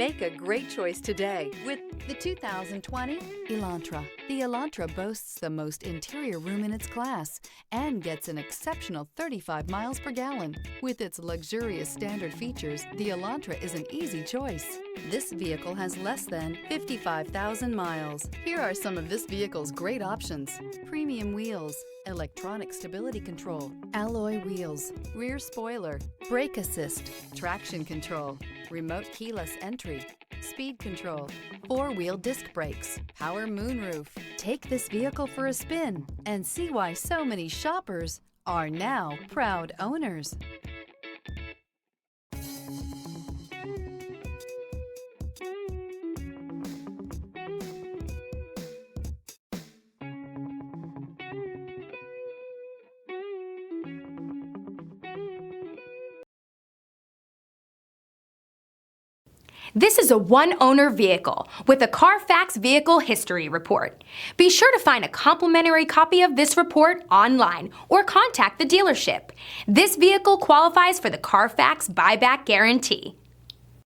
Make a great choice today with the 2020 Elantra. The Elantra boasts the most interior room in its class and gets an exceptional 35 miles per gallon. With its luxurious standard features, the Elantra is an easy choice. This vehicle has less than 55,000 miles. Here are some of this vehicle's great options: premium wheels, electronic stability control, alloy wheels, rear spoiler, brake assist, traction control, remote keyless entry, speed control, four-wheel disc brakes, power moonroof. Take this vehicle for a spin and see why so many shoppers are now proud owners. This is a one-owner vehicle with a CARFAX Vehicle History Report. Be sure to find a complimentary copy of this report online or contact the dealership. This vehicle qualifies for the CARFAX Buyback Guarantee.